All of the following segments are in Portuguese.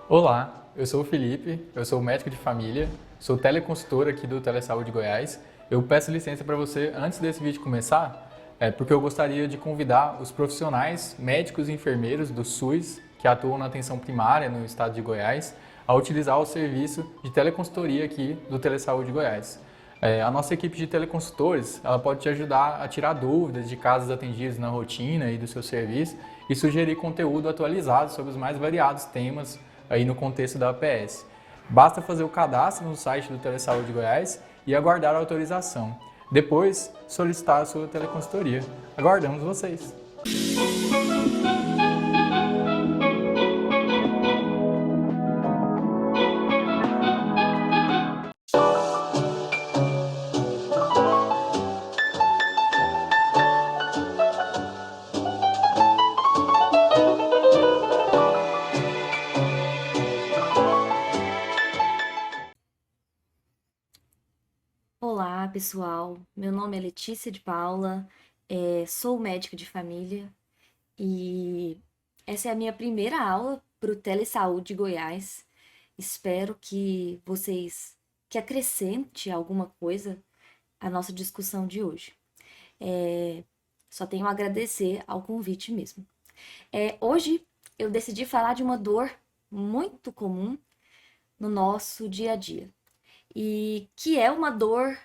Olá, eu sou o Felipe, eu sou médico de família, sou teleconsultor aqui do Telesaúde Goiás. Eu peço licença para você antes desse vídeo começar, porque eu gostaria de convidar os profissionais, médicos e enfermeiros do SUS que atuam na atenção primária no estado de Goiás a utilizar o serviço de teleconsultoria aqui do Telesaúde Goiás. A nossa equipe de teleconsultores, ela pode te ajudar a tirar dúvidas de casos atendidos na rotina e do seu serviço e sugerir conteúdo atualizado sobre os mais variados temas aí no contexto da APS. Basta fazer o cadastro no site do Telesaúde Goiás e aguardar a autorização. Depois, solicitar a sua teleconsultoria. Aguardamos vocês! Olá, pessoal. Meu nome é Letícia de Paula, sou médica de família e essa é a minha primeira aula para o Telesaúde Goiás. Espero que acrescente alguma coisa à nossa discussão de hoje. Só tenho a agradecer ao convite mesmo. Hoje eu decidi falar de uma dor muito comum no nosso dia a dia e que é uma dor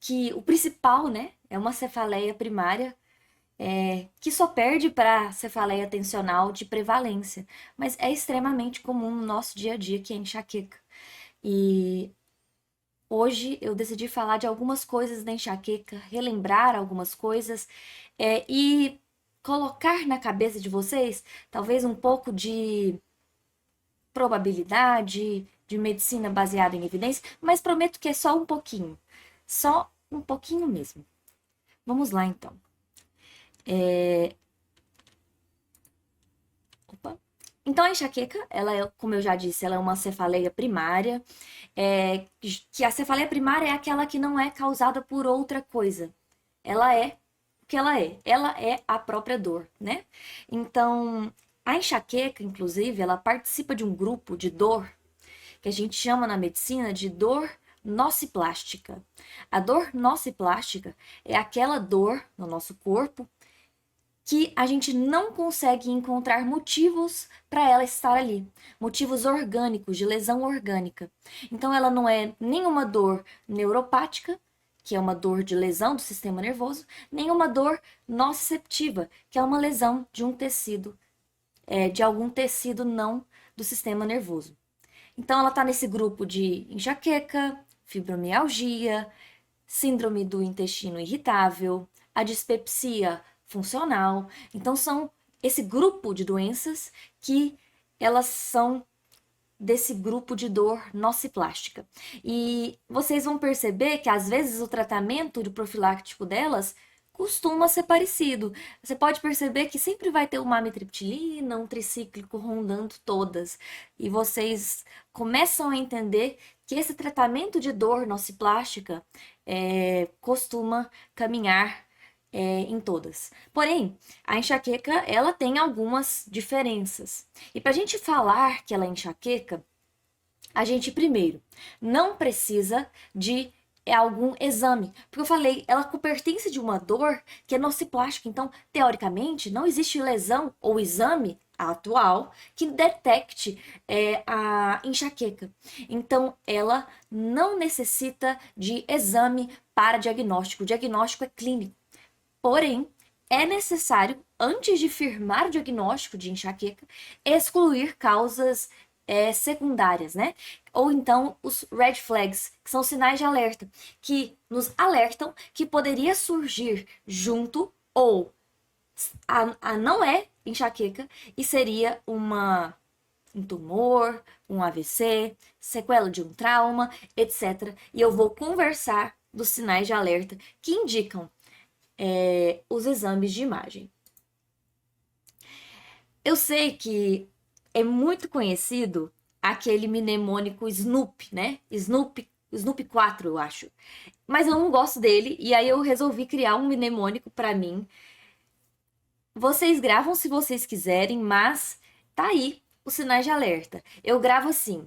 que o principal, né, é uma cefaleia primária, que só perde para cefaleia tensional de prevalência, mas é extremamente comum no nosso dia a dia, que é a enxaqueca. E hoje eu decidi falar de algumas coisas da enxaqueca, relembrar algumas coisas, e colocar na cabeça de vocês talvez um pouco de probabilidade, de medicina baseada em evidência, mas prometo que é só um pouquinho. Só um pouquinho mesmo. Vamos lá, então. Opa. Então, a enxaqueca, ela é, como eu já disse, ela é uma cefaleia primária, que a cefaleia primária é aquela que não é causada por outra coisa. Ela é o que ela é. Ela é a própria dor, né? Então, a enxaqueca, inclusive, ela participa de um grupo de dor que a gente chama na medicina de dor nociplástica. A dor nociplástica é aquela dor no nosso corpo que a gente não consegue encontrar motivos para ela estar ali, motivos orgânicos, de lesão orgânica. Então, ela não é nenhuma dor neuropática, que é uma dor de lesão do sistema nervoso, nem uma dor nociceptiva, que é uma lesão de um tecido, de algum tecido não do sistema nervoso. Então, ela está nesse grupo de enxaqueca, fibromialgia, síndrome do intestino irritável, a dispepsia funcional. Então, são esse grupo de doenças que elas são desse grupo de dor nociplástica. E vocês vão perceber que, às vezes, o tratamento de profilático delas costuma ser parecido. Você pode perceber que sempre vai ter uma amitriptilina, um tricíclico rondando todas. E vocês começam a entender que esse tratamento de dor nociplástica costuma caminhar em todas. Porém, a enxaqueca, ela tem algumas diferenças. E para a gente falar que ela é enxaqueca, a gente primeiro não precisa de algum exame, porque eu falei, ela pertence de uma dor que é nociplástica, então, teoricamente, não existe lesão ou exame atual que detecte a enxaqueca. Então, ela não necessita de exame para diagnóstico. O diagnóstico é clínico. Porém, é necessário, antes de firmar o diagnóstico de enxaqueca, excluir causas secundárias, né? Ou então os red flags, que são sinais de alerta, que nos alertam que poderia surgir junto ou a não é enxaqueca e seria um tumor, um AVC, sequela de um trauma, etc. E eu vou conversar dos sinais de alerta que indicam os exames de imagem. Eu sei que é muito conhecido aquele mnemônico Snoop, né? Snoop 4, eu acho. Mas eu não gosto dele e aí eu resolvi criar um mnemônico para mim. Vocês gravam se vocês quiserem, mas tá aí os sinais de alerta. Eu gravo assim: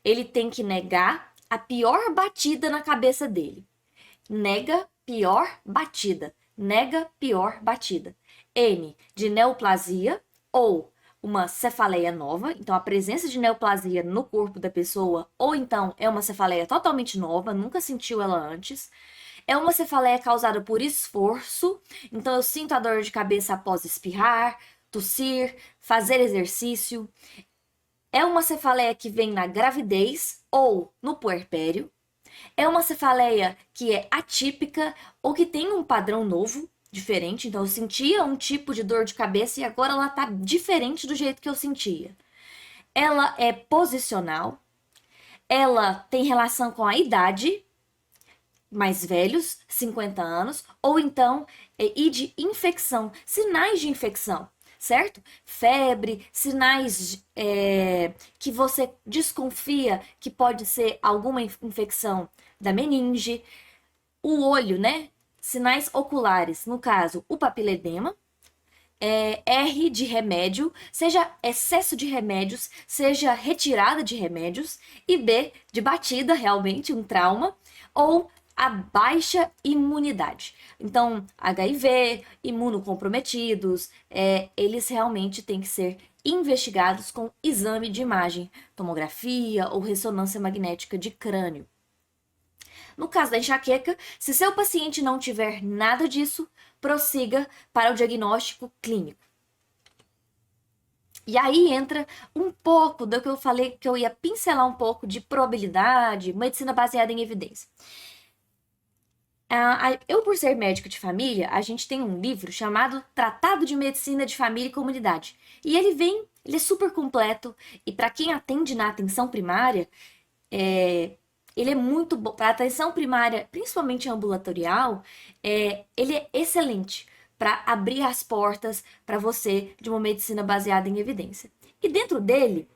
ele tem que negar a pior batida na cabeça dele. Nega pior batida. Nega pior batida. N de neoplasia ou uma cefaleia nova, então a presença de neoplasia no corpo da pessoa, ou então é uma cefaleia totalmente nova, nunca sentiu ela antes. É uma cefaleia causada por esforço, então eu sinto a dor de cabeça após espirrar, tossir, fazer exercício. É uma cefaleia que vem na gravidez ou no puerpério. É uma cefaleia que é atípica ou que tem um padrão novo, diferente. Então eu sentia um tipo de dor de cabeça e agora ela tá diferente do jeito que eu sentia. Ela é posicional. Ela tem relação com a idade, mais velhos, 50 anos, ou então e de infecção, sinais de infecção, certo? Febre, sinais que você desconfia que pode ser alguma infecção da meninge, o olho, né? Sinais oculares, no caso, o papiledema. R de remédio, seja excesso de remédios, seja retirada de remédios, e B de batida, realmente um trauma, ou a baixa imunidade. Então, HIV, imunocomprometidos, eles realmente têm que ser investigados com exame de imagem, tomografia ou ressonância magnética de crânio. No caso da enxaqueca, se seu paciente não tiver nada disso, prossiga para o diagnóstico clínico. E aí entra um pouco do que eu falei, que eu ia pincelar um pouco de probabilidade, medicina baseada em evidência. Eu, por ser médica de família, a gente tem um livro chamado Tratado de Medicina de Família e Comunidade. E ele é super completo, e para quem atende na atenção primária, ele é muito bom. Para atenção primária, principalmente ambulatorial, ele é excelente para abrir as portas para você de uma medicina baseada em evidência. E dentro dele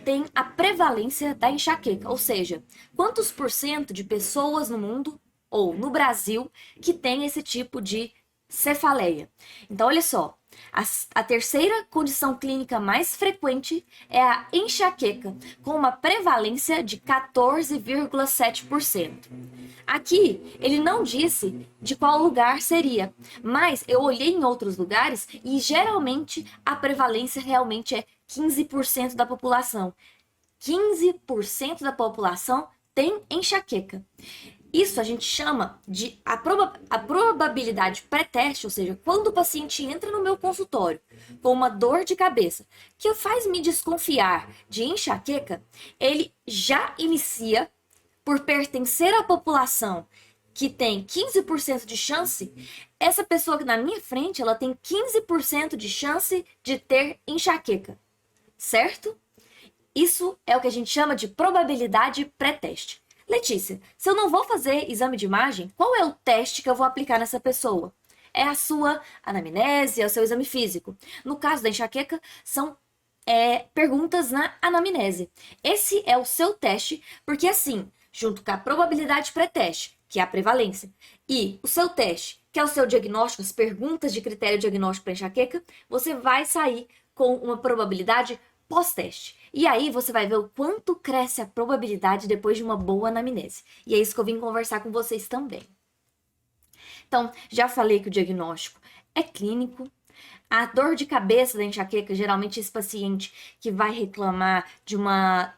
tem a prevalência da enxaqueca, ou seja, quantos por cento de pessoas no mundo ou no Brasil que tem esse tipo de cefaleia. Então, olha só, a terceira condição clínica mais frequente é a enxaqueca, com uma prevalência de 14,7%. Aqui, ele não disse de qual lugar seria, mas eu olhei em outros lugares e geralmente a prevalência realmente é 15% da população. 15% da população tem enxaqueca. Isso a gente chama de a probabilidade pré-teste, ou seja, quando o paciente entra no meu consultório com uma dor de cabeça que faz me desconfiar de enxaqueca, ele já inicia por pertencer à população que tem 15% de chance. Essa pessoa que na minha frente, ela tem 15% de chance de ter enxaqueca, certo? Isso é o que a gente chama de probabilidade pré-teste. Letícia, se eu não vou fazer exame de imagem, qual é o teste que eu vou aplicar nessa pessoa? É a sua anamnese, é o seu exame físico. No caso da enxaqueca, são perguntas na anamnese. Esse é o seu teste, porque assim, junto com a probabilidade pré-teste, que é a prevalência, e o seu teste, que é o seu diagnóstico, as perguntas de critério diagnóstico para enxaqueca, você vai sair com uma probabilidade pós-teste. E aí você vai ver o quanto cresce a probabilidade depois de uma boa anamnese. E é isso que eu vim conversar com vocês também. Então, já falei que o diagnóstico é clínico. A dor de cabeça da enxaqueca, geralmente esse paciente que vai reclamar de uma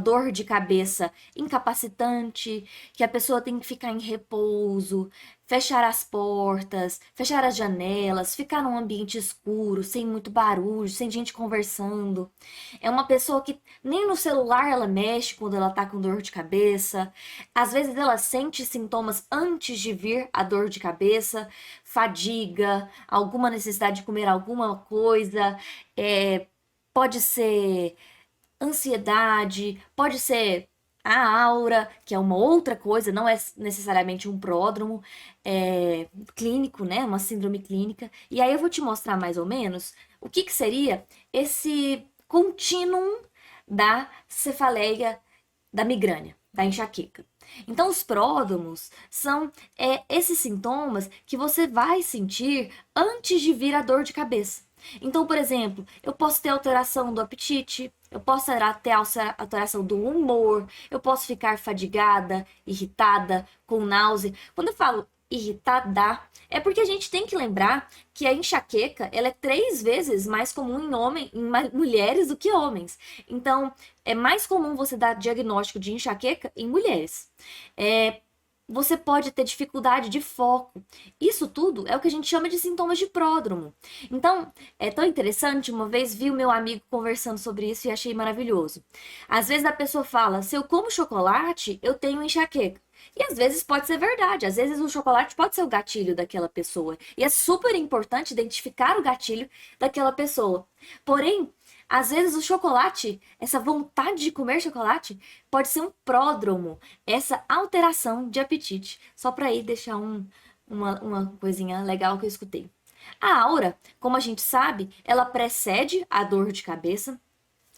dor de cabeça incapacitante, que a pessoa tem que ficar em repouso, fechar as portas, fechar as janelas, ficar num ambiente escuro, sem muito barulho, sem gente conversando. É uma pessoa que nem no celular ela mexe quando ela tá com dor de cabeça. Às vezes ela sente sintomas antes de vir a dor de cabeça, fadiga, alguma necessidade de comer alguma coisa, pode ser ansiedade, pode ser a aura, que é uma outra coisa, não é necessariamente um pródromo clínico, né? Uma síndrome clínica. E aí eu vou te mostrar mais ou menos o que seria esse contínuo da cefaleia, da migrânia, da enxaqueca. Então, os pródromos são esses sintomas que você vai sentir antes de vir a dor de cabeça. Então, por exemplo, eu posso ter alteração do apetite, eu posso ter alteração do humor, eu posso ficar fadigada, irritada, com náusea. Quando eu falo irritada, é porque a gente tem que lembrar que a enxaqueca, ela é 3 vezes mais comum em mulheres do que homens. Então, é mais comum você dar diagnóstico de enxaqueca em mulheres. Você pode ter dificuldade de foco. Isso tudo é o que a gente chama de sintomas de pródromo. Então, é tão interessante, uma vez vi o meu amigo conversando sobre isso e achei maravilhoso. Às vezes a pessoa fala, se eu como chocolate, eu tenho enxaqueca. E às vezes pode ser verdade, às vezes o chocolate pode ser o gatilho daquela pessoa. E é super importante identificar o gatilho daquela pessoa. Porém, às vezes o chocolate, essa vontade de comer chocolate, pode ser um pródromo, essa alteração de apetite. Só para aí deixar uma coisinha legal que eu escutei. A aura, como a gente sabe, ela precede a dor de cabeça.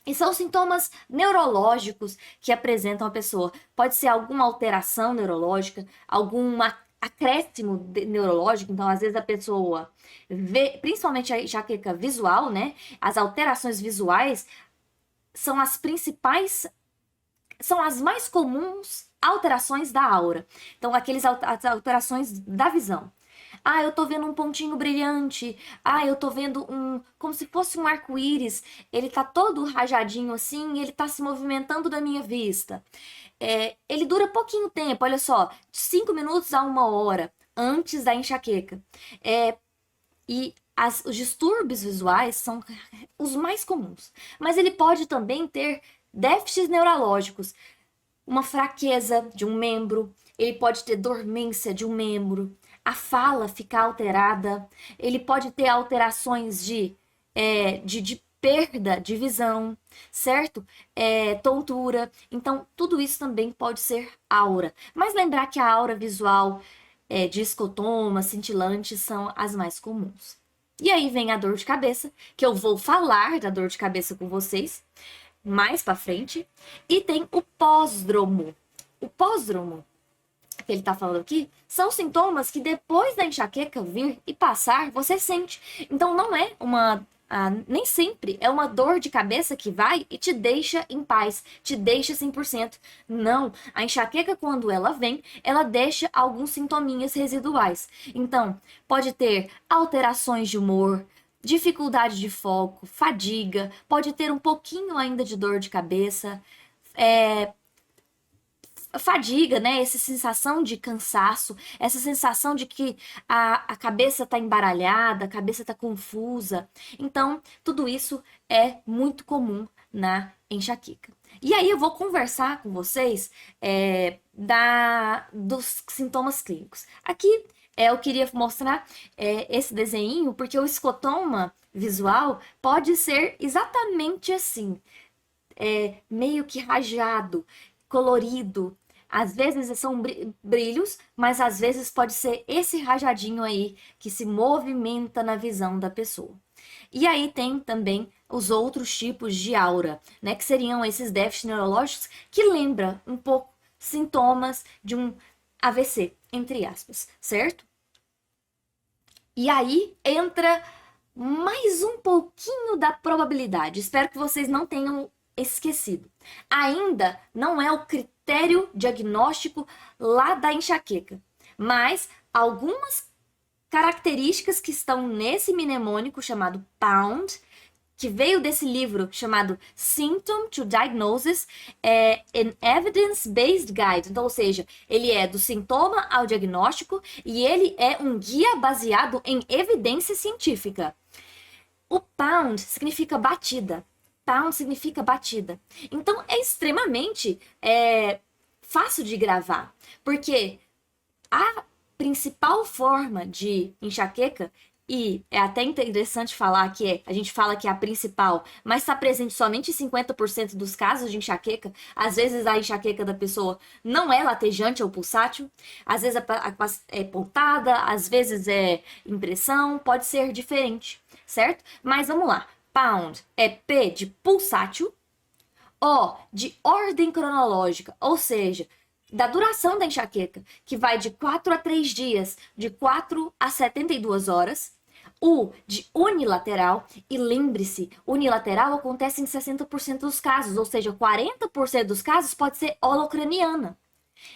E são sintomas neurológicos que apresentam a pessoa. Pode ser alguma alteração neurológica, algum acréscimo neurológico. Então, às vezes a pessoa vê, principalmente a enxaqueca visual, né? As alterações visuais são as principais, são as mais comuns alterações da aura. Então, as alterações da visão. Ah, eu tô vendo um pontinho brilhante. Ah, eu tô vendo como se fosse um arco-íris. Ele tá todo rajadinho assim, e ele tá se movimentando na minha vista. Ele dura pouquinho tempo, olha só, de 5 minutos a 1 hora antes da enxaqueca. E os distúrbios visuais são os mais comuns. Mas ele pode também ter déficits neurológicos, uma fraqueza de um membro, ele pode ter dormência de um membro, a fala ficar alterada, ele pode ter alterações de perda de visão, certo? Tontura. Então, tudo isso também pode ser aura. Mas lembrar que a aura visual, de escotoma, cintilante, são as mais comuns. E aí vem a dor de cabeça, que eu vou falar da dor de cabeça com vocês mais pra frente. E tem o pós-dromo. O pós-dromo que ele tá falando aqui, são sintomas que depois da enxaqueca vir e passar, você sente. Então não é nem sempre é uma dor de cabeça que vai e te deixa em paz, te deixa 100%. Não, a enxaqueca quando ela vem, ela deixa alguns sintominhas residuais. Então, pode ter alterações de humor, dificuldade de foco, fadiga, pode ter um pouquinho ainda de dor de cabeça, fadiga, né? Essa sensação de cansaço, essa sensação de que a cabeça tá embaralhada, a cabeça tá confusa. Então, tudo isso é muito comum na enxaqueca. E aí eu vou conversar com vocês dos sintomas clínicos. Aqui eu queria mostrar esse desenho, porque o escotoma visual pode ser exatamente assim, meio que rajado, colorido. Às vezes são brilhos, mas às vezes pode ser esse rajadinho aí que se movimenta na visão da pessoa. E aí tem também os outros tipos de aura, né, que seriam esses déficits neurológicos que lembra um pouco sintomas de um AVC, entre aspas, certo? E aí entra mais um pouquinho da probabilidade. Espero que vocês não tenham esquecido. Ainda não é o critério diagnóstico lá da enxaqueca, mas algumas características que estão nesse mnemônico chamado POUND, que veio desse livro chamado Symptom to Diagnosis, an Evidence-Based Guide. Então, ou seja, ele é do sintoma ao diagnóstico e ele é um guia baseado em evidência científica. O POUND significa batida. Pound significa batida. Então, é extremamente fácil de gravar, porque a principal forma de enxaqueca, e é até interessante falar que a gente fala que é a principal, mas está presente somente em 50% dos casos de enxaqueca. Às vezes a enxaqueca da pessoa não é latejante ou pulsátil, às vezes é pontada, às vezes é impressão, pode ser diferente, certo? Mas vamos lá. Pound é P de pulsátil, O de ordem cronológica, ou seja, da duração da enxaqueca, que vai de 4 a 3 dias, de 4 a 72 horas. U de unilateral, e lembre-se, unilateral acontece em 60% dos casos, ou seja, 40% dos casos pode ser holocraniana.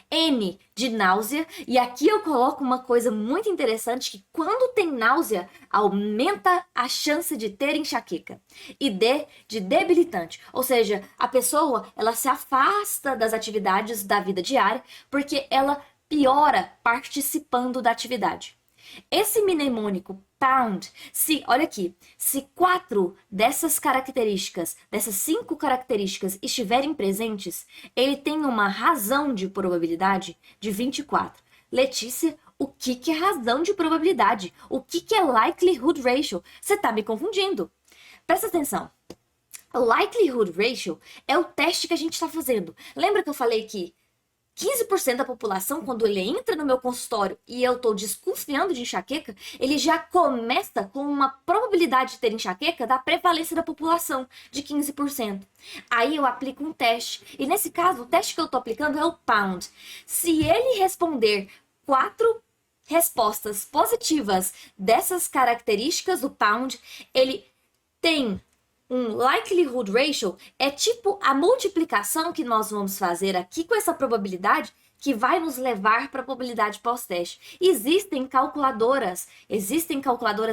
N de náusea, e aqui eu coloco uma coisa muito interessante, que quando tem náusea, aumenta a chance de ter enxaqueca. E D de debilitante, ou seja, a pessoa, ela se afasta das atividades da vida diária, porque ela piora participando da atividade. Esse mnemônico pound, olha aqui, se 4 dessas características, dessas 5 características estiverem presentes, ele tem uma razão de probabilidade de 24. Letícia, o que é razão de probabilidade? O que é likelihood ratio? Você está me confundindo. Presta atenção. O likelihood ratio é o teste que a gente está fazendo. Lembra que eu falei que 15% da população, quando ele entra no meu consultório e eu estou desconfiando de enxaqueca, ele já começa com uma probabilidade de ter enxaqueca da prevalência da população, de 15%. Aí eu aplico um teste. E nesse caso, o teste que eu estou aplicando é o pound. Se ele responder 4 respostas positivas dessas características do pound, ele tem um likelihood ratio, é tipo a multiplicação que nós vamos fazer aqui com essa probabilidade que vai nos levar para a probabilidade pós-teste. Existem calculadoras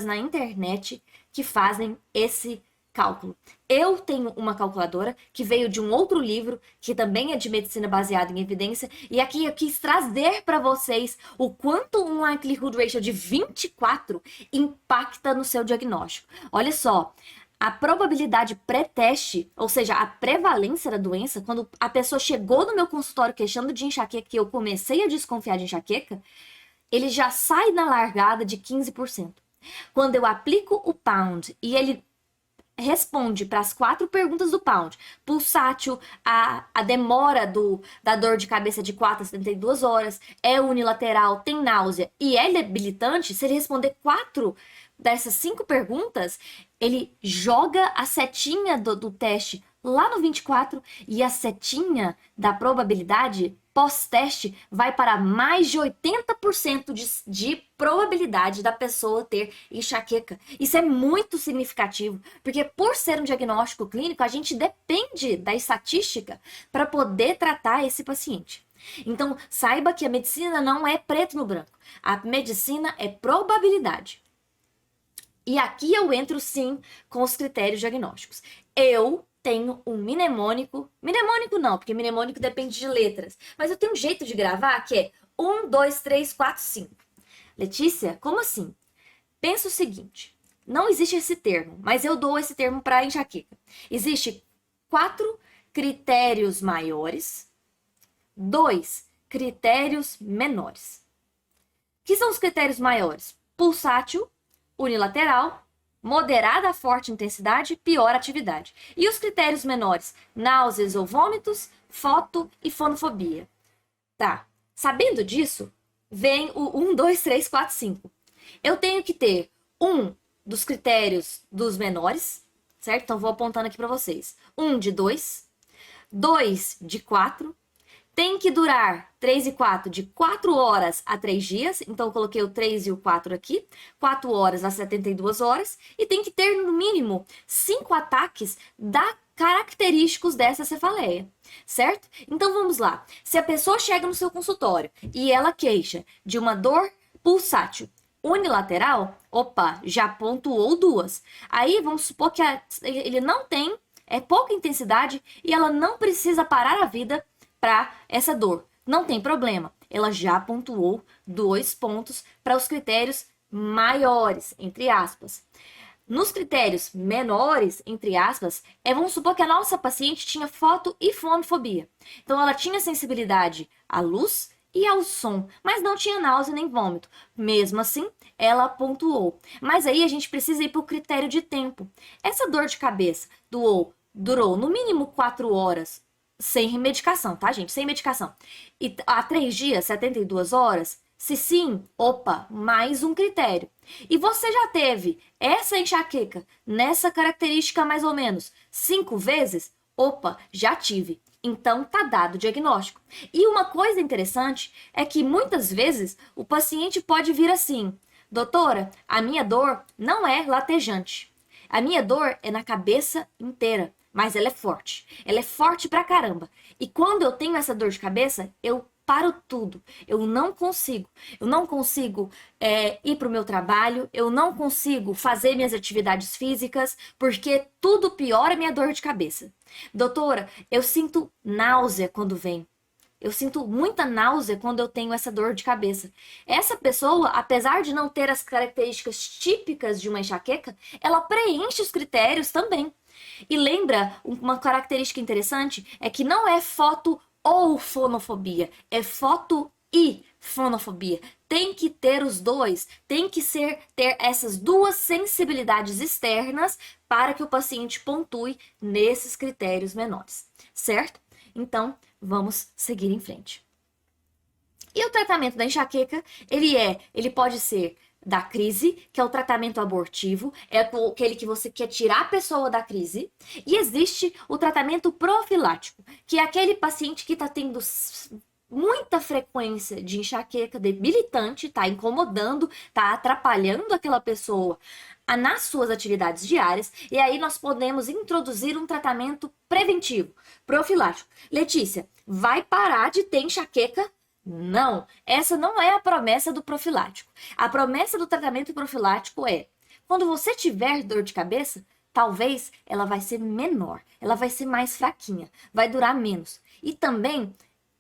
na internet que fazem esse cálculo. Eu tenho uma calculadora que veio de um outro livro, que também é de medicina baseada em evidência, e aqui eu quis trazer para vocês o quanto um likelihood ratio de 24 impacta no seu diagnóstico. Olha só, a probabilidade pré-teste, ou seja, a prevalência da doença, quando a pessoa chegou no meu consultório queixando de enxaqueca, que eu comecei a desconfiar de enxaqueca, ele já sai na largada de 15%. Quando eu aplico o pound e ele responde para as 4 perguntas do pound, pulsátil, a demora da dor de cabeça de 4 a 72 horas, é unilateral, tem náusea e é debilitante, se ele responder 4 dessas 5 perguntas, ele joga a setinha do teste lá no 24 e a setinha da probabilidade pós-teste vai para mais de 80% de probabilidade da pessoa ter enxaqueca. Isso é muito significativo, porque por ser um diagnóstico clínico, a gente depende da estatística para poder tratar esse paciente. Então, saiba que a medicina não é preto no branco. A medicina é probabilidade. E aqui eu entro sim com os critérios diagnósticos. Eu tenho um mnemônico não, porque mnemônico depende de letras, mas eu tenho um jeito de gravar que é 1, 2, 3, 4, 5. Letícia, como assim? Pensa o seguinte, não existe esse termo, mas eu dou esse termo para enxaqueca. Existe 4 critérios maiores, 2 critérios menores. O que são os critérios maiores? Pulsátil, unilateral, moderada a forte intensidade, pior atividade. E os critérios menores? Náuseas ou vômitos, foto e fonofobia. Tá, sabendo disso, vem o 1, 2, 3, 4, 5. Eu tenho que ter um dos critérios dos menores, certo? Então vou apontando aqui para vocês. 1 de 2, 2 de 4, tem que durar 3 e 4 de 4 horas a 3 dias, então eu coloquei o 3 e o 4 aqui, 4 horas a 72 horas, e tem que ter no mínimo 5 ataques característicos dessa cefaleia, certo? Então vamos lá, se a pessoa chega no seu consultório e ela queixa de uma dor pulsátil unilateral, opa, já pontuou 2. Aí vamos supor que ele não tem, é pouca intensidade e ela não precisa parar a vida para essa dor. Não tem problema, ela já pontuou 2 pontos para os critérios maiores, entre aspas. Nos critérios menores, entre aspas, vamos supor que a nossa paciente tinha foto e fonofobia. Então, ela tinha sensibilidade à luz e ao som, mas não tinha náusea nem vômito. Mesmo assim, ela pontuou. Mas aí a gente precisa ir para o critério de tempo. Essa dor de cabeça durou no mínimo 4 horas, sem medicação, tá, gente? Sem medicação. E há 3 dias, 72 horas? Se sim, opa, mais um critério. E você já teve essa enxaqueca nessa característica mais ou menos 5 vezes? Opa, já tive. Então tá dado o diagnóstico. E uma coisa interessante é que muitas vezes o paciente pode vir assim: Doutora, a minha dor não é latejante. A minha dor é na cabeça inteira, mas ela é forte. Ela é forte pra caramba. E quando eu tenho essa dor de cabeça, eu paro tudo. Eu não consigo. Eu não consigo ir pro meu trabalho. Eu não consigo fazer minhas atividades físicas, porque tudo piora a minha dor de cabeça. Doutora, eu sinto náusea quando vem. Eu sinto muita náusea quando eu tenho essa dor de cabeça. Essa pessoa, apesar de não ter as características típicas de uma enxaqueca, ela preenche os critérios também. E lembra, uma característica interessante é que não é foto ou fonofobia, é foto e fonofobia. Tem que ter os dois, tem que ter essas duas sensibilidades externas para que o paciente pontue nesses critérios menores, certo? Então, vamos seguir em frente. E o tratamento da enxaqueca, ele pode ser da crise, que é o tratamento abortivo, é aquele que você quer tirar a pessoa da crise, e existe o tratamento profilático, que é aquele paciente que está tendo muita frequência de enxaqueca debilitante, está incomodando, está atrapalhando aquela pessoa nas suas atividades diárias, e aí nós podemos introduzir um tratamento preventivo, profilático. Letícia, vai parar de ter enxaqueca? Não, essa não é a promessa do profilático. A promessa do tratamento profilático é, quando você tiver dor de cabeça, talvez ela vai ser menor, ela vai ser mais fraquinha, vai durar menos. E também,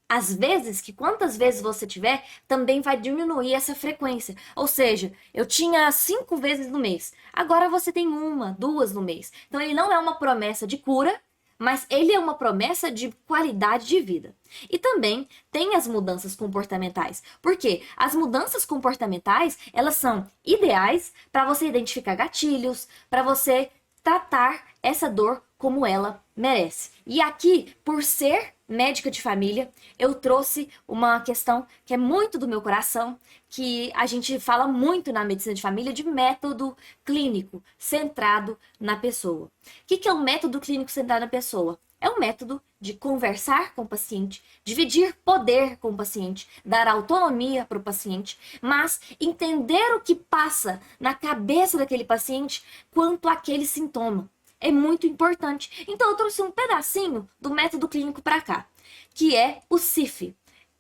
às vezes, quantas vezes você tiver, também vai diminuir essa frequência. Ou seja, eu tinha 5 vezes no mês, agora você tem 1, 2 no mês. Então ele não é uma promessa de cura, mas ele é uma promessa de qualidade de vida. E também tem as mudanças comportamentais. Porque as mudanças comportamentais, elas são ideais para você identificar gatilhos, para você tratar essa dor como ela merece. E aqui, por ser médica de família, eu trouxe uma questão que é muito do meu coração, que a gente fala muito na medicina de família de método clínico centrado na pessoa. O que é um método clínico centrado na pessoa? É um método de conversar com o paciente, dividir poder com o paciente, dar autonomia para o paciente, mas entender o que passa na cabeça daquele paciente quanto àquele sintoma. É muito importante. Então eu trouxe um pedacinho do método clínico para cá, que é o CIF.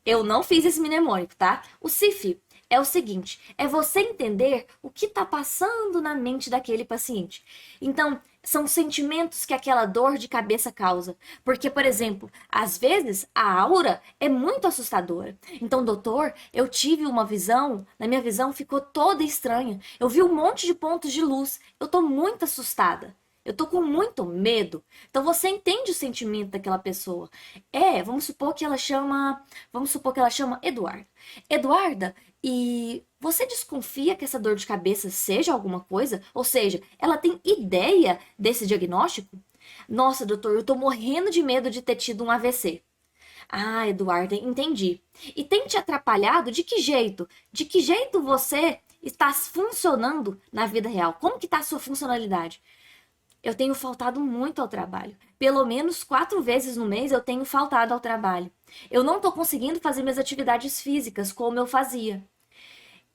Eu não fiz esse mnemônico, tá? O CIF é o seguinte, é você entender o que está passando na mente daquele paciente. Então, são sentimentos que aquela dor de cabeça causa. Porque, por exemplo, às vezes a aura é muito assustadora. Então, doutor, eu tive uma visão, na minha visão ficou toda estranha. Eu vi um monte de pontos de luz. Eu tô muito assustada. Eu tô com muito medo. Então você entende o sentimento daquela pessoa. Vamos supor que ela chama Eduarda. Eduarda, e você desconfia que essa dor de cabeça seja alguma coisa? Ou seja, ela tem ideia desse diagnóstico? Nossa, doutor, eu tô morrendo de medo de ter tido um AVC. Ah, Eduarda, entendi. E tem te atrapalhado de que jeito? De que jeito você está funcionando na vida real? Como que tá a sua funcionalidade? Eu tenho faltado muito ao trabalho. Pelo menos 4 vezes no mês eu tenho faltado ao trabalho. Eu não estou conseguindo fazer minhas atividades físicas como eu fazia.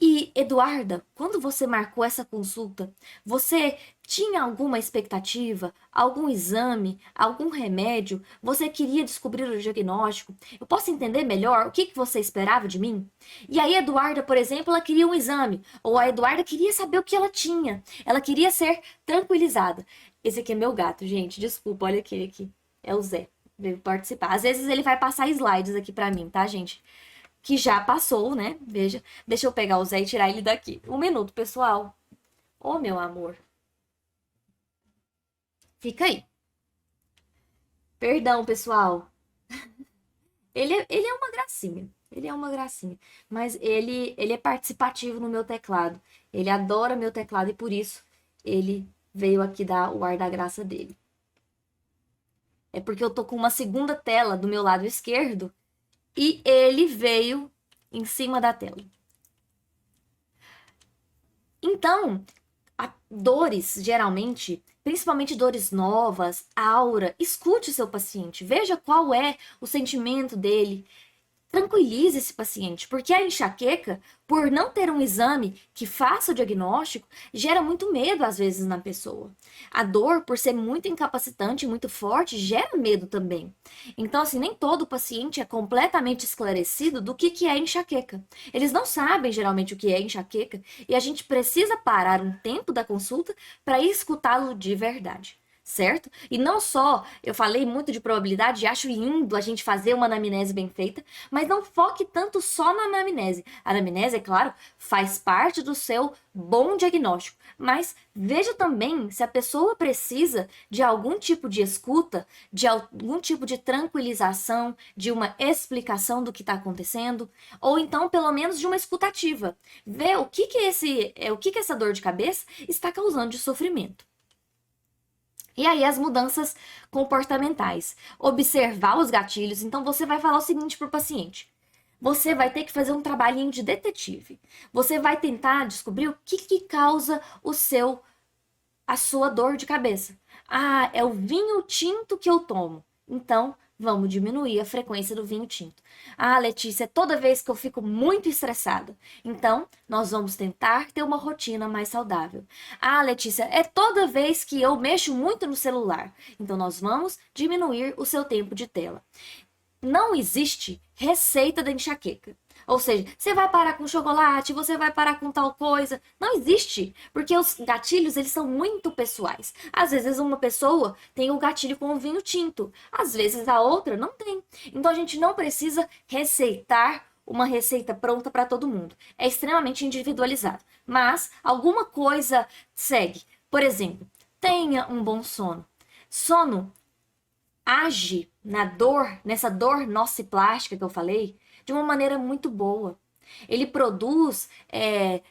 E, Eduarda, quando você marcou essa consulta, você tinha alguma expectativa, algum exame, algum remédio? Você queria descobrir o diagnóstico? Eu posso entender melhor o que você esperava de mim? E aí, Eduarda, por exemplo, ela queria um exame, ou a Eduarda queria saber o que ela tinha. Ela queria ser tranquilizada. Esse aqui é meu gato, gente. Desculpa, olha aqui. É o Zé. Veio participar. Às vezes ele vai passar slides aqui pra mim, tá, gente? Que já passou, né? Veja. Deixa eu pegar o Zé e tirar ele daqui. 1 minuto, pessoal. Ô, meu amor. Fica aí. Perdão, pessoal. Ele é uma gracinha. Ele é uma gracinha. Mas ele é participativo no meu teclado. Ele adora meu teclado e por isso ele veio aqui dar o ar da graça dele. É porque eu tô com uma segunda tela do meu lado esquerdo e ele veio em cima da tela. Então, dores, geralmente, principalmente dores novas, aura, escute o seu paciente, veja qual é o sentimento dele. tranquilize esse paciente, porque a enxaqueca, por não ter um exame que faça o diagnóstico, gera muito medo às vezes na pessoa. A dor, por ser muito incapacitante, muito forte, gera medo também. Então, assim, nem todo paciente é completamente esclarecido do que é enxaqueca. Eles não sabem geralmente o que é enxaqueca e a gente precisa parar um tempo da consulta para escutá-lo de verdade. Certo? E não só, eu falei muito de probabilidade, e acho lindo a gente fazer uma anamnese bem feita, mas não foque tanto só na anamnese. A anamnese, é claro, faz parte do seu bom diagnóstico, mas veja também se a pessoa precisa de algum tipo de escuta, de algum tipo de tranquilização, de uma explicação do que está acontecendo, ou então pelo menos de uma escutativa. Ver o que essa dor de cabeça está causando de sofrimento. E aí as mudanças comportamentais. Observar os gatilhos. Então você vai falar o seguinte para o paciente. Você vai ter que fazer um trabalhinho de detetive. Você vai tentar descobrir o que causa a sua dor de cabeça. Ah, é o vinho tinto que eu tomo. Então, vamos diminuir a frequência do vinho tinto. Ah, Letícia, é toda vez que eu fico muito estressada. Então, nós vamos tentar ter uma rotina mais saudável. Ah, Letícia, é toda vez que eu mexo muito no celular. Então, nós vamos diminuir o seu tempo de tela. Não existe receita da enxaqueca. Ou seja, você vai parar com chocolate, você vai parar com tal coisa. Não existe, porque os gatilhos eles são muito pessoais. Às vezes uma pessoa tem o gatilho com o vinho tinto, às vezes a outra não tem. Então a gente não precisa receitar uma receita pronta para todo mundo. É extremamente individualizado. Mas alguma coisa segue. Por exemplo, tenha um bom sono. Sono age nessa dor nociplástica que eu falei, de uma maneira muito boa. Ele produz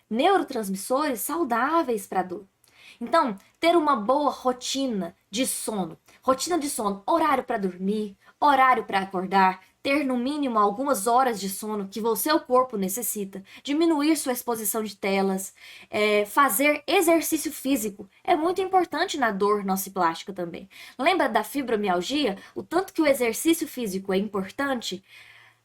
neurotransmissores saudáveis para a dor. Então, ter uma boa rotina de sono, horário para dormir, horário para acordar, ter no mínimo algumas horas de sono que o seu corpo necessita, diminuir sua exposição de telas, fazer exercício físico é muito importante na dor nociplástica também. Lembra da fibromialgia? O tanto que o exercício físico é importante?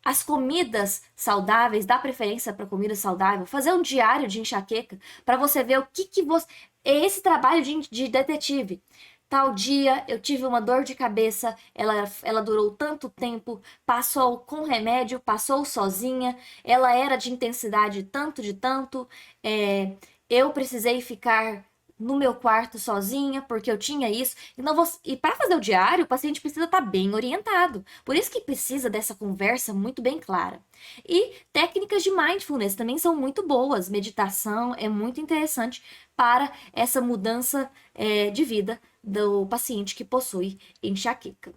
As comidas saudáveis, dá preferência para comida saudável, fazer um diário de enxaqueca para você ver o que você. É esse trabalho de detetive. Tal dia eu tive uma dor de cabeça, ela durou tanto tempo, passou com remédio, passou sozinha, ela era de intensidade tanto de tanto, eu precisei ficar no meu quarto sozinha porque eu tinha isso. E para fazer o diário, o paciente precisa estar bem orientado. Por isso que precisa dessa conversa muito bem clara. E técnicas de mindfulness também são muito boas. Meditação é muito interessante para essa mudança de vida do paciente que possui enxaqueca.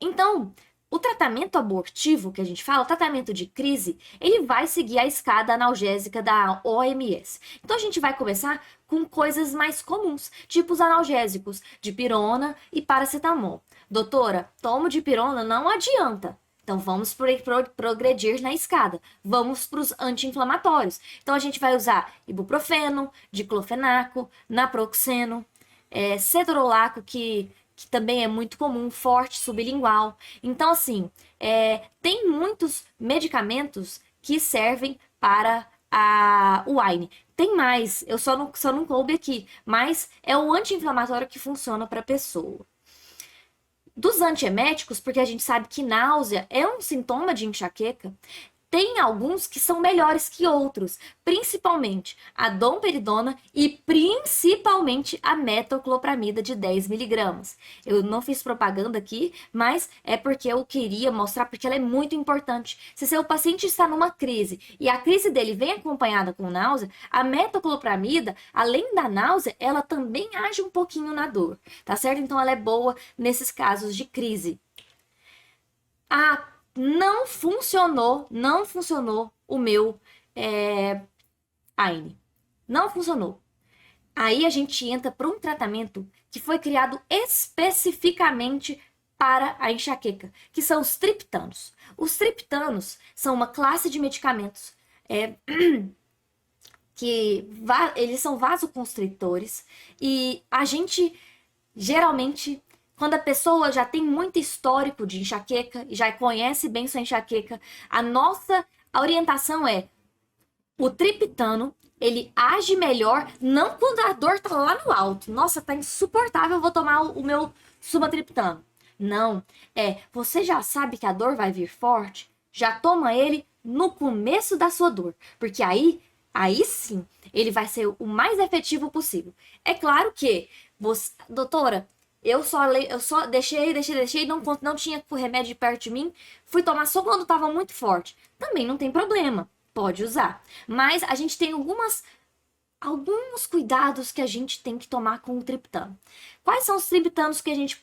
Então, o tratamento abortivo que a gente fala, o tratamento de crise, ele vai seguir a escada analgésica da OMS. Então a gente vai começar com coisas mais comuns, tipo os analgésicos, dipirona e paracetamol. Doutora, tomo dipirona, não adianta. Então vamos progredir na escada. Vamos para os anti-inflamatórios. Então a gente vai usar ibuprofeno, diclofenaco, naproxeno, cetrolaco, que também é muito comum, forte, sublingual. Então, assim, tem muitos medicamentos que servem para o Wine. Tem mais, eu só não coube aqui, mas é o anti-inflamatório que funciona para a pessoa. Dos antieméticos, porque a gente sabe que náusea é um sintoma de enxaqueca, tem alguns que são melhores que outros, principalmente a domperidona e principalmente a metoclopramida de 10 miligramas. Eu não fiz propaganda aqui, mas é porque eu queria mostrar, porque ela é muito importante. Se seu paciente está numa crise e a crise dele vem acompanhada com náusea, a metoclopramida, além da náusea, ela também age um pouquinho na dor, tá certo? Então ela é boa nesses casos de crise. Não funcionou o meu AINE. Não funcionou. Aí a gente entra para um tratamento que foi criado especificamente para a enxaqueca, que são os triptanos. Os triptanos são uma classe de medicamentos que eles são vasoconstritores e a gente geralmente quando a pessoa já tem muito histórico de enxaqueca e já conhece bem sua enxaqueca, a nossa orientação é o triptano, ele age melhor não quando a dor tá lá no alto. Nossa, tá insuportável, eu vou tomar o meu sumatriptano. Não, você já sabe que a dor vai vir forte, já toma ele no começo da sua dor, porque aí sim, ele vai ser o mais efetivo possível. É claro que você, doutora, eu só deixei, não tinha remédio perto de mim, fui tomar só quando tava muito forte. Também não tem problema, pode usar. Mas a gente tem alguns cuidados que a gente tem que tomar com o triptano. Quais são os triptanos que a gente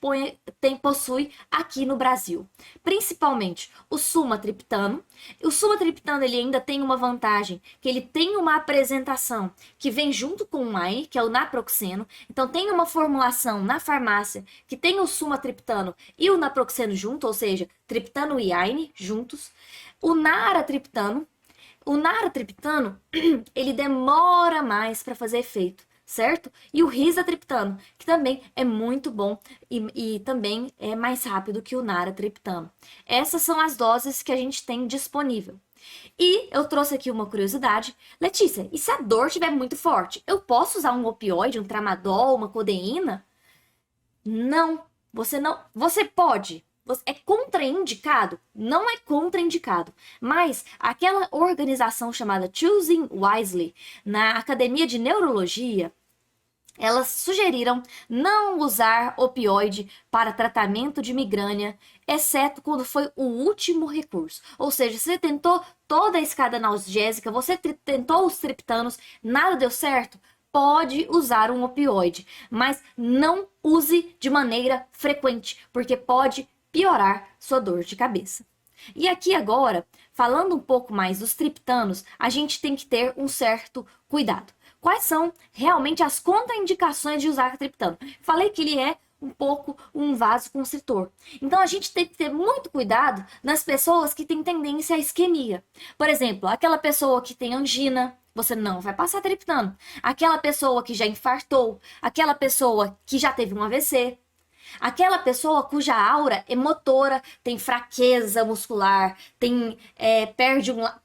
possui aqui no Brasil? Principalmente o sumatriptano. O sumatriptano ele ainda tem uma vantagem, que ele tem uma apresentação que vem junto com o AINE, que é o naproxeno. Então tem uma formulação na farmácia que tem o sumatriptano e o naproxeno junto, ou seja, triptano e AINE juntos. O naratriptano, ele demora mais para fazer efeito, certo? E o risatriptano, que também é muito bom e também é mais rápido que o naratriptano. Essas são as doses que a gente tem disponível. E eu trouxe aqui uma curiosidade. Letícia, e se a dor estiver muito forte? Eu posso usar um opioide, um tramadol, uma codeína? Não, você não. Você pode. É contraindicado? Não é contraindicado. Mas aquela organização chamada Choosing Wisely, na Academia de Neurologia, elas sugeriram não usar opioide para tratamento de migrânia, exceto quando foi o último recurso. Ou seja, você tentou toda a escada analgésica, você tentou os triptanos, nada deu certo, pode usar um opioide, mas não use de maneira frequente, porque pode piorar sua dor de cabeça. E aqui agora, falando um pouco mais dos triptanos, a gente tem que ter um certo cuidado. Quais são realmente as contraindicações de usar triptano? Falei que ele é um pouco um vasoconstritor. Então a gente tem que ter muito cuidado nas pessoas que têm tendência à isquemia. Por exemplo, aquela pessoa que tem angina, você não vai passar triptano. Aquela pessoa que já infartou, aquela pessoa que já teve um AVC, aquela pessoa cuja aura é motora, tem fraqueza muscular,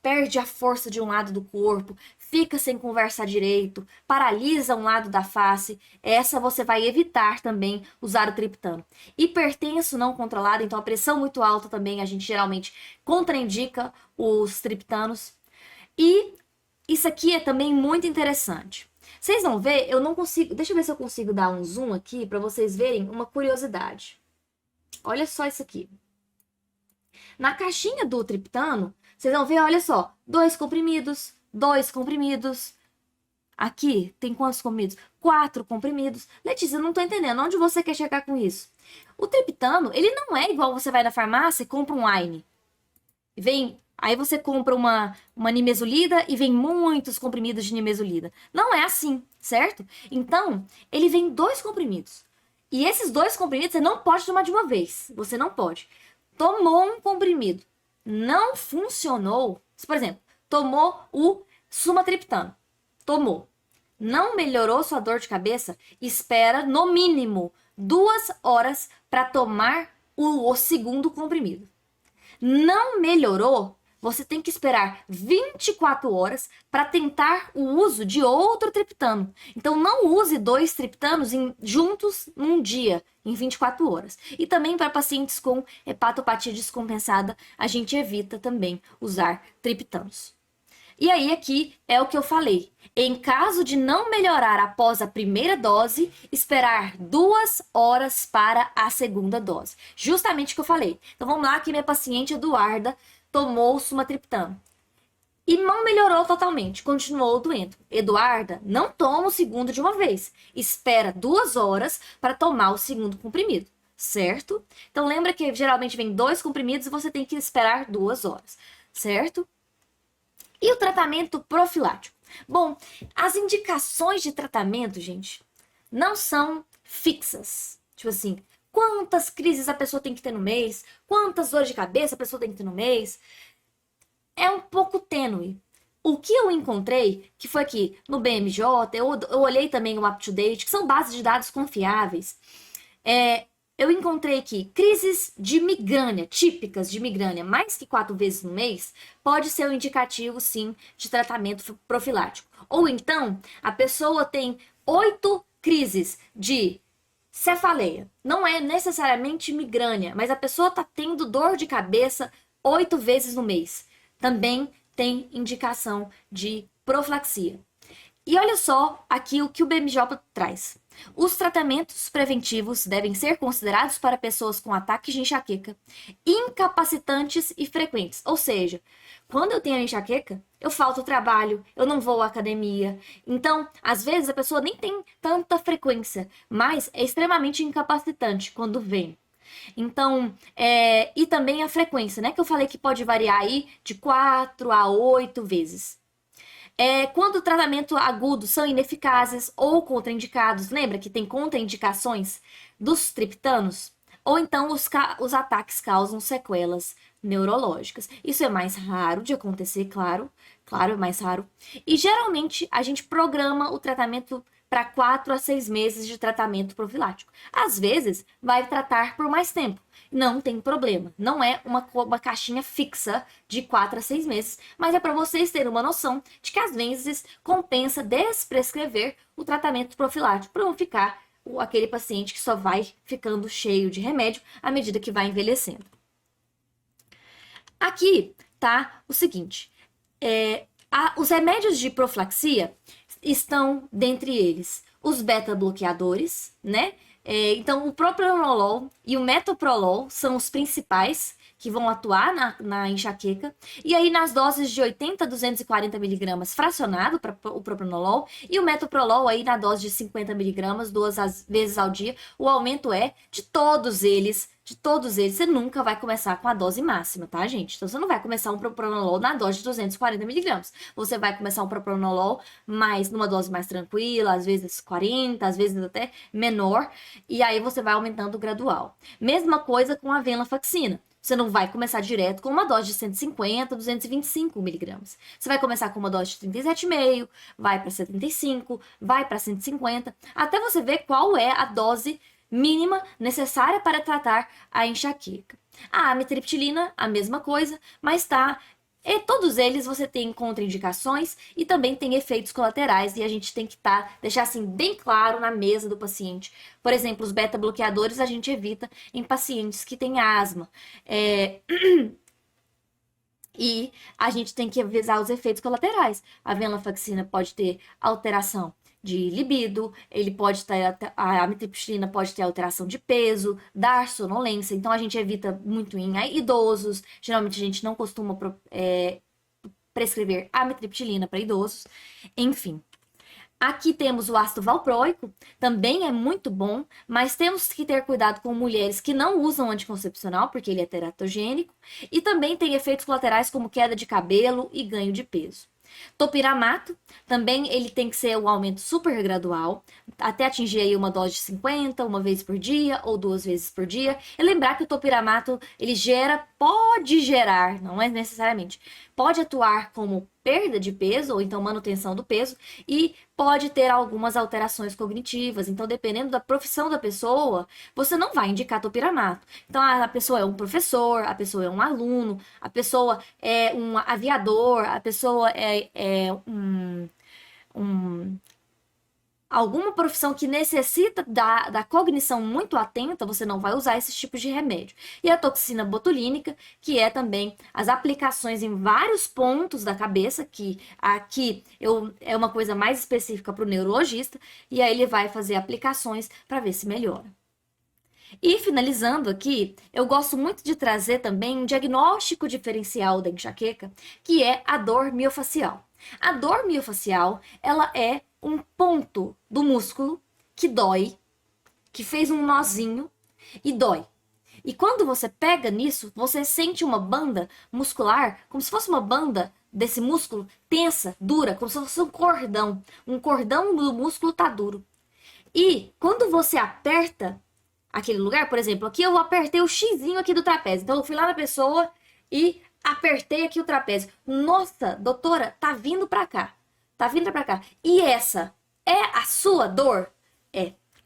perde a força de um lado do corpo, fica sem conversar direito, paralisa um lado da face, essa você vai evitar também usar o triptano. Hipertenso não controlado, então a pressão muito alta também, a gente geralmente contraindica os triptanos. E isso aqui é também muito interessante. Vocês vão ver, eu não consigo. Deixa eu ver se eu consigo dar um zoom aqui para vocês verem uma curiosidade. Olha só isso aqui. Na caixinha do triptano, vocês vão ver, olha só, 2 comprimidos, 2 comprimidos. Aqui tem quantos comprimidos? 4 comprimidos. Letícia, eu não tô entendendo. Onde você quer chegar com isso? O triptano, ele não é igual você vai na farmácia e compra um AINE. Aí você compra uma nimesulida e vem muitos comprimidos de nimesulida. Não é assim, certo? Então, ele vem 2 comprimidos. E esses 2 comprimidos você não pode tomar de uma vez. Você não pode. Tomou um comprimido, não funcionou. Por exemplo, tomou o sumatriptano. Tomou. Não melhorou sua dor de cabeça? Espera no mínimo 2 horas para tomar o segundo comprimido. Não melhorou? Você tem que esperar 24 horas para tentar o uso de outro triptano. Então, não use 2 triptanos juntos num dia, em 24 horas. E também para pacientes com hepatopatia descompensada, a gente evita também usar triptanos. E aí, aqui é o que eu falei. Em caso de não melhorar após a primeira dose, esperar 2 horas para a segunda dose. Justamente o que eu falei. Então, vamos lá, que minha paciente Eduarda tomou o sumatriptano. E não melhorou totalmente, continuou doente. Eduarda, não toma o segundo de uma vez. Espera 2 horas para tomar o segundo comprimido, certo? Então, lembra que geralmente vem 2 comprimidos e você tem que esperar 2 horas, certo? E o tratamento profilático? Bom, as indicações de tratamento, gente, não são fixas. Tipo assim, quantas crises a pessoa tem que ter no mês, quantas dores de cabeça a pessoa tem que ter no mês. É um pouco tênue. O que eu encontrei, que foi aqui no BMJ, eu olhei também o UpToDate, que são bases de dados confiáveis. eu encontrei que crises de migrânia, típicas de migrânia, mais que 4 vezes no mês, pode ser um indicativo, sim, de tratamento profilático. Ou então, a pessoa tem 8 crises de cefaleia. Não é necessariamente migrânia, mas a pessoa está tendo dor de cabeça 8 vezes no mês. Também tem indicação de profilaxia. E olha só aqui o que o BMJ traz. Os tratamentos preventivos devem ser considerados para pessoas com ataques de enxaqueca incapacitantes e frequentes. Ou seja, quando eu tenho enxaqueca, eu falto trabalho, eu não vou à academia. Então, às vezes a pessoa nem tem tanta frequência, mas é extremamente incapacitante quando vem. Então, e também a frequência, né? Que eu falei que pode variar aí de 4 a 8 vezes. Quando o tratamento agudo são ineficazes ou contraindicados, lembra que tem contraindicações dos triptanos? Ou então os ataques causam sequelas neurológicas. Isso é mais raro de acontecer, claro, é mais raro. E geralmente a gente programa o tratamento para 4 a 6 meses de tratamento profilático. Às vezes, vai tratar por mais tempo. Não tem problema. Não é uma caixinha fixa de 4 a 6 meses, mas é para vocês terem uma noção de que às vezes compensa desprescrever o tratamento profilático para não ficar aquele paciente que só vai ficando cheio de remédio à medida que vai envelhecendo. Aqui tá o seguinte: os remédios de profilaxia estão dentre eles os beta-bloqueadores, né? Então, o propranolol e o metoprolol são os principais que vão atuar na enxaqueca. E aí, nas doses de 80 a 240 miligramas fracionado para o propranolol e o metoprolol aí na dose de 50 miligramas 2 vezes ao dia, o aumento é de todos eles. Você nunca vai começar com a dose máxima, tá, gente? Então, você não vai começar um propranolol na dose de 240 miligramas. Você vai começar um propranolol numa dose mais tranquila, às vezes 40, às vezes até menor, e aí você vai aumentando gradual. Mesma coisa com a venlafaxina. Você não vai começar direto com uma dose de 150, 225 miligramas. Você vai começar com uma dose de 37,5, vai para 75, vai para 150, até você ver qual é a dose mínima necessária para tratar a enxaqueca. A amitriptilina, a mesma coisa, mas todos eles você tem contraindicações e também tem efeitos colaterais e a gente tem que deixar assim bem claro na mesa do paciente. Por exemplo, os beta-bloqueadores a gente evita em pacientes que têm asma. E a gente tem que avisar os efeitos colaterais. A venlafaxina pode ter alteração de libido, a amitriptilina pode ter alteração de peso, dar sonolência, então a gente evita muito em idosos, geralmente a gente não costuma prescrever amitriptilina para idosos, enfim. Aqui temos o ácido valproico, também é muito bom, mas temos que ter cuidado com mulheres que não usam anticoncepcional, porque ele é teratogênico, e também tem efeitos colaterais como queda de cabelo e ganho de peso. Topiramato, também ele tem que ser um aumento super gradual, até atingir aí uma dose de 50, uma vez por dia ou 2 vezes por dia. E lembrar que o topiramato, ele pode gerar, não é necessariamente, pode atuar como perda de peso ou então manutenção do peso e pode ter algumas alterações cognitivas. Então, dependendo da profissão da pessoa, você não vai indicar topiramato. Então, a pessoa é um professor, a pessoa é um aluno, a pessoa é um aviador, a pessoa alguma profissão que necessita da cognição muito atenta, você não vai usar esses tipos de remédio. E a toxina botulínica, que é também as aplicações em vários pontos da cabeça, que aqui é uma coisa mais específica para o neurologista, e aí ele vai fazer aplicações para ver se melhora. E finalizando aqui, eu gosto muito de trazer também um diagnóstico diferencial da enxaqueca, que é a dor miofacial. A dor miofacial, ela é um ponto do músculo que dói, que fez um nozinho e dói. E quando você pega nisso, você sente uma banda muscular, como se fosse uma banda desse músculo tensa, dura, como se fosse um cordão. Um cordão do músculo tá duro. E quando você aperta aquele lugar, por exemplo, aqui eu apertei o xizinho aqui do trapézio. Então eu fui lá na pessoa e apertei aqui o trapézio. Nossa, doutora, tá vindo pra cá. Tá vindo pra cá. E essa é a sua dor?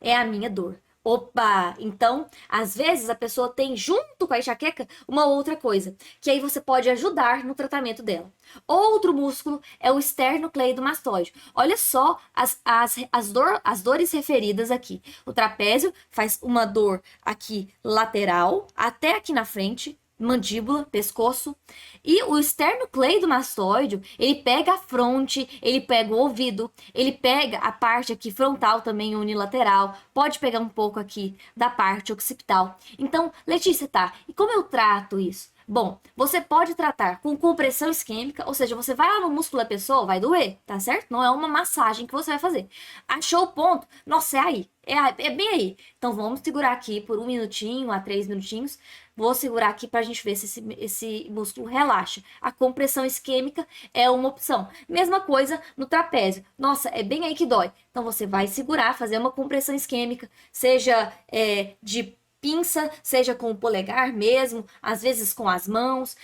É a minha dor. Opa! Então, às vezes a pessoa tem junto com a enxaqueca uma outra coisa, que aí você pode ajudar no tratamento dela. Outro músculo é o esternocleidomastoide. Olha só as dores referidas aqui. O trapézio faz uma dor aqui lateral, até aqui na frente, mandíbula, pescoço. E o esternocleidomastoide, ele pega a fronte, ele pega o ouvido, ele pega a parte aqui frontal também unilateral, pode pegar um pouco aqui da parte occipital. Então, Letícia, tá, e como eu trato isso? Bom, você pode tratar com compressão isquêmica, ou seja, você vai lá no músculo da pessoa, vai doer, tá certo? Não é uma massagem que você vai fazer. Achou o ponto? Nossa, é aí. É bem aí. Então vamos segurar aqui por 1 minutinho a 3 minutinhos. Vou segurar aqui para a gente ver se esse músculo relaxa. A compressão isquêmica é uma opção. Mesma coisa no trapézio. Nossa, é bem aí que dói. Então você vai segurar, fazer uma compressão isquêmica, seja de pinça, seja com o polegar mesmo, às vezes com as mãos,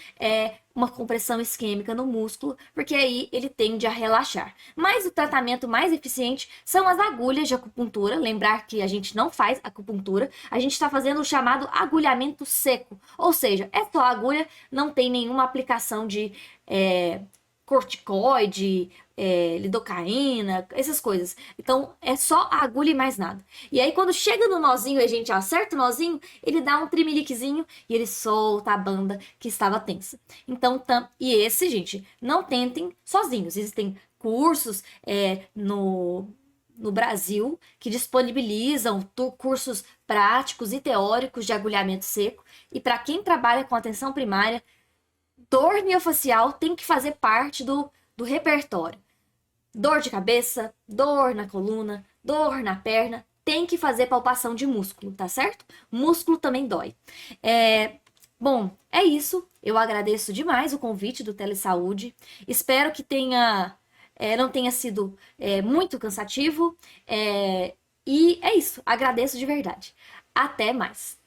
uma compressão isquêmica no músculo, porque aí ele tende a relaxar. Mas o tratamento mais eficiente são as agulhas de acupuntura. Lembrar que a gente não faz acupuntura, a gente está fazendo o chamado agulhamento seco, ou seja, é só a agulha, não tem nenhuma aplicação de corticoide, lidocaína, essas coisas. Então, é só a agulha e mais nada. E aí, quando chega no nozinho e a gente acerta o nozinho, ele dá um trimeliquezinho e ele solta a banda que estava tensa. Então, e esse, gente, não tentem sozinhos. Existem cursos no Brasil que disponibilizam cursos práticos e teóricos de agulhamento seco. E para quem trabalha com atenção primária, dor miofascial tem que fazer parte do repertório. Dor de cabeça, dor na coluna, dor na perna, tem que fazer palpação de músculo, tá certo? Músculo também dói. Bom, é isso. Eu agradeço demais o convite do Telesaúde. Espero que não tenha sido muito cansativo. E é isso. Agradeço de verdade. Até mais.